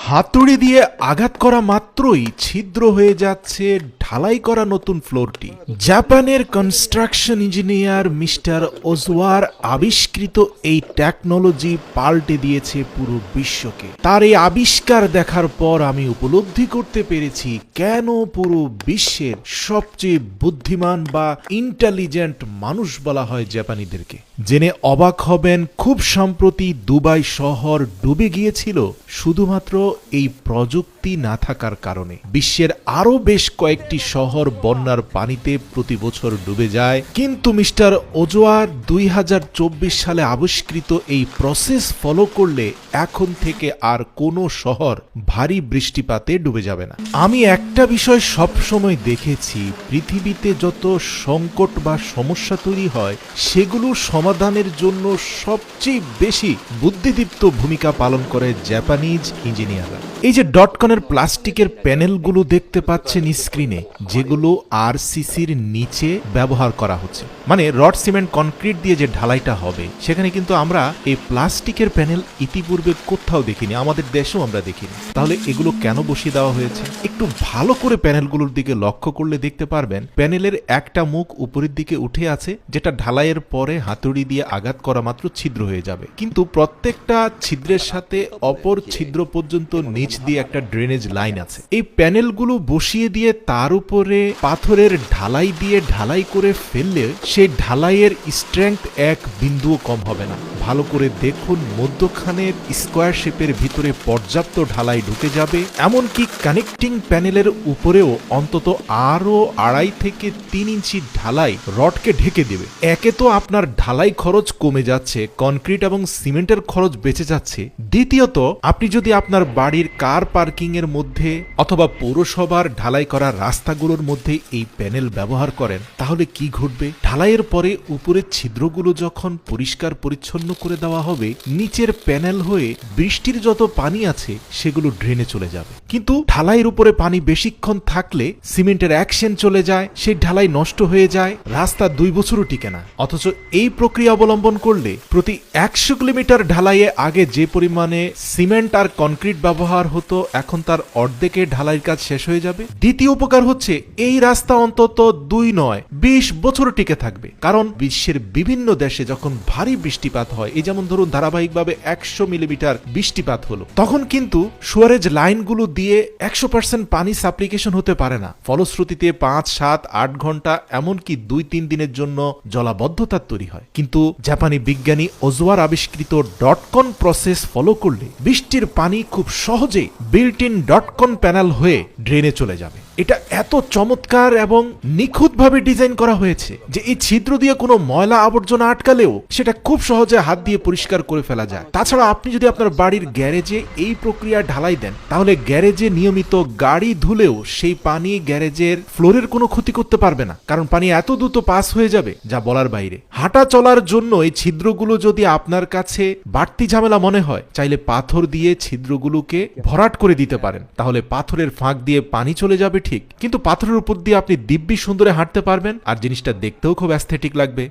হাতুড়ি দিয়ে আঘাত করা মাত্রই ছিদ্র হয়ে যাচ্ছে ঢালাই করা নতুন ফ্লোরটি। জাপানের কনস্ট্রাকশন ইঞ্জিনিয়ার মিস্টার ওজোয়ার আবিষ্কৃত এই টেকনোলজি পাল্টে দিয়েছে পুরো বিশ্বকে। তার এই আবিষ্কার দেখার পর আমি উপলব্ধি করতে পেরেছি কেন পুরো বিশ্বের সবচেয়ে বুদ্ধিমান বা ইন্টেলিজেন্ট মানুষ বলা হয় জাপানিদেরকে। জেনে অবাক হবেন, খুব সম্প্রতি দুবাই শহর ডুবে গিয়েছিল শুধুমাত্র এই প্রযুক্তি না থাকার কারণে। বিশ্বের আরো বেশ কয়েকটি শহর বন্যার পানিতে প্রতি বছর ডুবে যায়, কিন্তু মিস্টার ওজোয়ার 2024 সালে আবিষ্কৃত এই প্রসেস ফলো করলে এখন থেকে আর কোনো শহর ভারী বৃষ্টিপাতে ডুবে যাবে না। আমি একটা বিষয় সব সময় দেখেছি, পৃথিবীতে যত সংকট বা সমস্যা তৈরি হয় সেগুলো সমাধানের জন্য সবচেয়ে বেশি বুদ্ধিদীপ্ত ভূমিকা পালন করে জাপানিজ ইঞ্জিনিয়াররা। এই যে ডটকনের প্লাস্টিকের প্যানেলগুলো দেখতে পাচ্ছেন স্ক্রিনে, যেগুলো আরসিসির নিচে ব্যবহার করা হচ্ছে, মানে রড সিমেন্ট কনক্রিট দিয়ে যে ঢালাইটা হবে, সেখানে কিন্তু আমরা এই প্লাস্টিকের প্যানেল ইতিপূর্বে কোথাও দেখিনি, আমাদের দেশেও আমরা দেখিনি। তাহলে এগুলো কেন বসিয়ে দেওয়া হয়েছে? একটু ভালো করে প্যানেলগুলোর দিকে লক্ষ্য করলে দেখতে পারবেন প্যানেলের একটা মুখ উপরের দিকে উঠে আছে, যেটা ঢালাইয়ের পরে হাতুড়ি দিয়ে আঘাত করা মাত্র ছিদ্র হয়ে যাবে, কিন্তু প্রত্যেকটা ছিদ্রের সাথে অপর ছিদ্র পর্যন্ত নিচ দিয়ে একটা ড্রেনেজ লাইন আছে। এই প্যানেলগুলো বসিয়ে দিয়ে তার উপরে পাথরের ঢালাই দিয়ে ঢালাই করে ফেললে সেই ঢালাইয়ের স্ট্রেংথ এক বিন্দুও কম হবে না। ভালো করে দেখুন, মধ্যখানের স্কোয়ার শেপের ভিতরে পর্যাপ্ত ঢালাই ঢুকে যাবে, এমনকি কানেক্টিং প্যানেলের উপরেও অন্তত আরো 2.5 থেকে 3 ইঞ্চি ঢালাই রডকে ঢেকে দেবে। একে তো আপনার ঢালাই খরচ কমে যাচ্ছে, কনক্রিট এবং সিমেন্টের খরচ বেঁচে যাচ্ছে। দ্বিতীয়ত, আপনি যদি আপনার বাড়ির কার পার্কিং এর মধ্যে অথবা পৌরসভার ঢালাই করা রাস্তাগুলোর মধ্যে এই প্যানেল ব্যবহার করেন, তাহলে কি ঘটবে? ঢালাইয়ের পরে উপরের ছিদ্রগুলো যখন পরিষ্কার পরিচ্ছন্ন করে দেওয়া হবে, নিচের প্যানেল হয়ে বৃষ্টির যত পানি আছে সেগুলো ড্রেনে চলে যাবে। কিন্তু ঢালাইয়ের উপরে পানি বেশিক্ষণ থাকলে সিমেন্টের অ্যাকশন চলে যায়, সেই ঢালাই নষ্ট হয়ে যায়, রাস্তা 2 বছরও টিকে না। অথচ এই প্রক্রিয়া অবলম্বন করলে প্রতি 100 কিলোমিটার ঢালাইয়ে আগে যে পরিমাণে সিমেন্ট আর কনক্রিট ব্যবহার হতো, এখন তার অর্ধেকে ঢালাইয়ের কাজ শেষ হয়ে যাবে। দ্বিতীয় উপকার হচ্ছে, এই রাস্তা অন্তত 2 নয় 20 বছর টিকে থাকবে, কারণ বিশ্বের বিভিন্ন দেশে যখন ভারী বৃষ্টিপাত হয়, এই যেমন ধরুন ধারাবাহিকভাবে 100 মিলিমিটার বৃষ্টিপাত হলো, তখন কিন্তু সুয়ারেজ লাইনগুলো দিয়ে 100% পানি সাপ্লিকেশন হতে পারে না। ফলশ্রুতিতে 5, 7, 8 ঘন্টা এমনকি 2-3 দিনের জন্য জলাবদ্ধতা তৈরি হয়। কিন্তু জাপানি বিজ্ঞানী ওজোয়ার আবিষ্কৃত ডটকন প্রসেস ফলো করলে বৃষ্টির পানি খুব সহজেই বিল্ট ইন ডটকন প্যানেল হয়ে ড্রেনে চলে যাবে। এটা এত চমৎকার এবং নিখুঁতভাবে ডিজাইন করা হয়েছে যে এই ছিদ্র দিয়ে কোনো ময়লা আবর্জনা আটকালেও সেটা খুব সহজে হাত দিয়ে পরিষ্কার করে ফেলা যায়। তাছাড়া আপনি যদি আপনার বাড়ির গ্যারেজে এই প্রক্রিয়া ঢালাই দেন, তাহলে গ্যারেজে নিয়মিত গাড়ি ধুলেও সেই পানি গ্যারেজের ফ্লোরের কোনো ক্ষতি করতে পারবে না, কারণ পানি এত দ্রুত পাস হয়ে যাবে যা বলার বাইরে। হাঁটা চলার জন্য এই ছিদ্রগুলো যদি আপনার কাছে বাড়তি ঝামেলা মনে হয়, চাইলে পাথর দিয়ে ছিদ্রগুলোকে ভরাট করে দিতে পারেন, তাহলে পাথরের ফাঁক দিয়ে পানি চলে যাবে ঠিক, কিন্তু পাথরের উপর দিয়ে আপনি দিব্যি সুন্দরে হাঁটতে পারবেন, আর জিনিসটা দেখতেও খুব অ্যাস্থেটিক লাগবে।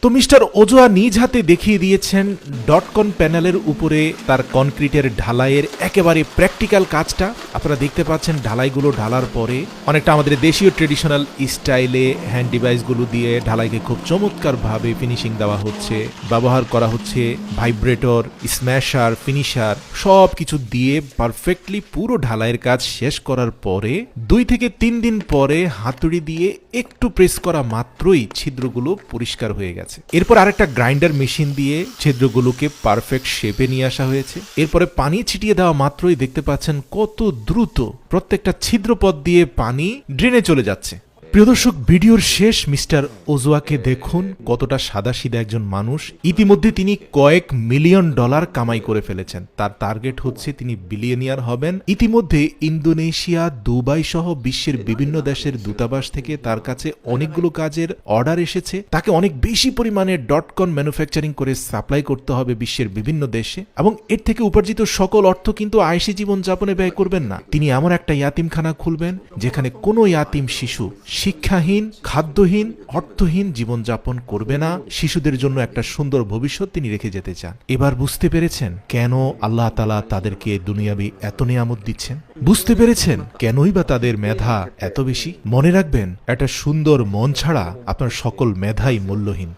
তো মিস্টার ওজোয়া নিজ হাতে দেখিয়ে দিয়েছেন ডটকন প্যানেলের উপরে তার কনক্রিটের ঢালাইয়ের একেবারে প্র্যাকটিক্যাল কাজটা। আপনারা দেখতে পাচ্ছেন ঢালাইগুলো ঢালার পরে অনেকটা আমাদের দেশীয় ট্রেডিশনাল স্টাইলে হ্যান্ড ডিভাইসগুলো দিয়ে ঢালাইকে খুব চমৎকারভাবে ফিনিশিং দেওয়া হচ্ছে। ব্যবহার করা হচ্ছে ভাইব্রেটর, স্ম্যাশার, ফিনিশার, সব কিছু দিয়ে পারফেক্টলি পুরো ঢালাইয়ের কাজ শেষ করার পরে 2 থেকে 3 দিন পরে হাতুড়ি দিয়ে একটু প্রেস করা মাত্রই ছিদ্রগুলো পরিষ্কার হয়ে গেছে। এরপর আরেকটা গ্রাইন্ডার মেশিন দিয়ে ছিদ্রগুলোকে পারফেক্ট শেপে নিয়ে আসা হয়েছে। এরপরে পানি ছিটিয়ে দেওয়া মাত্রই দেখতে পাচ্ছেন কত দ্রুত প্রত্যেকটা ছিদ্রপথ দিয়ে পানি ড্রেনে চলে যাচ্ছে। প্রিয় দর্শক, ভিডিওর শেষ মিস্টার ওজোয়াকে দেখুন, কতটা সাদাসিধা একজন মানুষ। ইতিমধ্যে তিনি কয়েক মিলিয়ন ডলার কামাই করে ফেলেছেন। তার টার্গেট হচ্ছে তিনি বিলিয়নিয়ার হবেন। ইতিমধ্যে ইন্দোনেশিয়া, দুবাই সহ বিশ্বের বিভিন্ন দেশের দূতাবাস থেকে তার কাছে অনেকগুলো কাজের অর্ডার এসেছে। তাকে অনেক বেশি পরিমাণে ডটকন ম্যানুফ্যাকচারিং করে সাপ্লাই করতে হবে বিশ্বের বিভিন্ন দেশে, এবং এর থেকে উপার্জিত সকল অর্থ কিন্তু আয়েশি জীবন যাপনে ব্যয় করবেন না। তিনি এমন একটা ইয়াতিমখানা খুলবেন যেখানে কোনো ইয়াতিম শিশু শিক্ষাহীন, খাদ্যহীন, অর্থহীন জীবনযাপন করবে না। শিশুদের জন্য একটা সুন্দর ভবিষ্যৎ তিনি রেখে যেতে চান। এবার বুঝতে পেরেছেন কেন আল্লাহ তাআলা তাদেরকে দুনিয়াবি এত নিয়ামত দিচ্ছেন? বুঝতে পেরেছেন কেনই বা তাদের মেধা এত বেশি? মনে রাখবেন, একটা সুন্দর মন ছাড়া আপনার সকল মেধাই মূল্যহীন।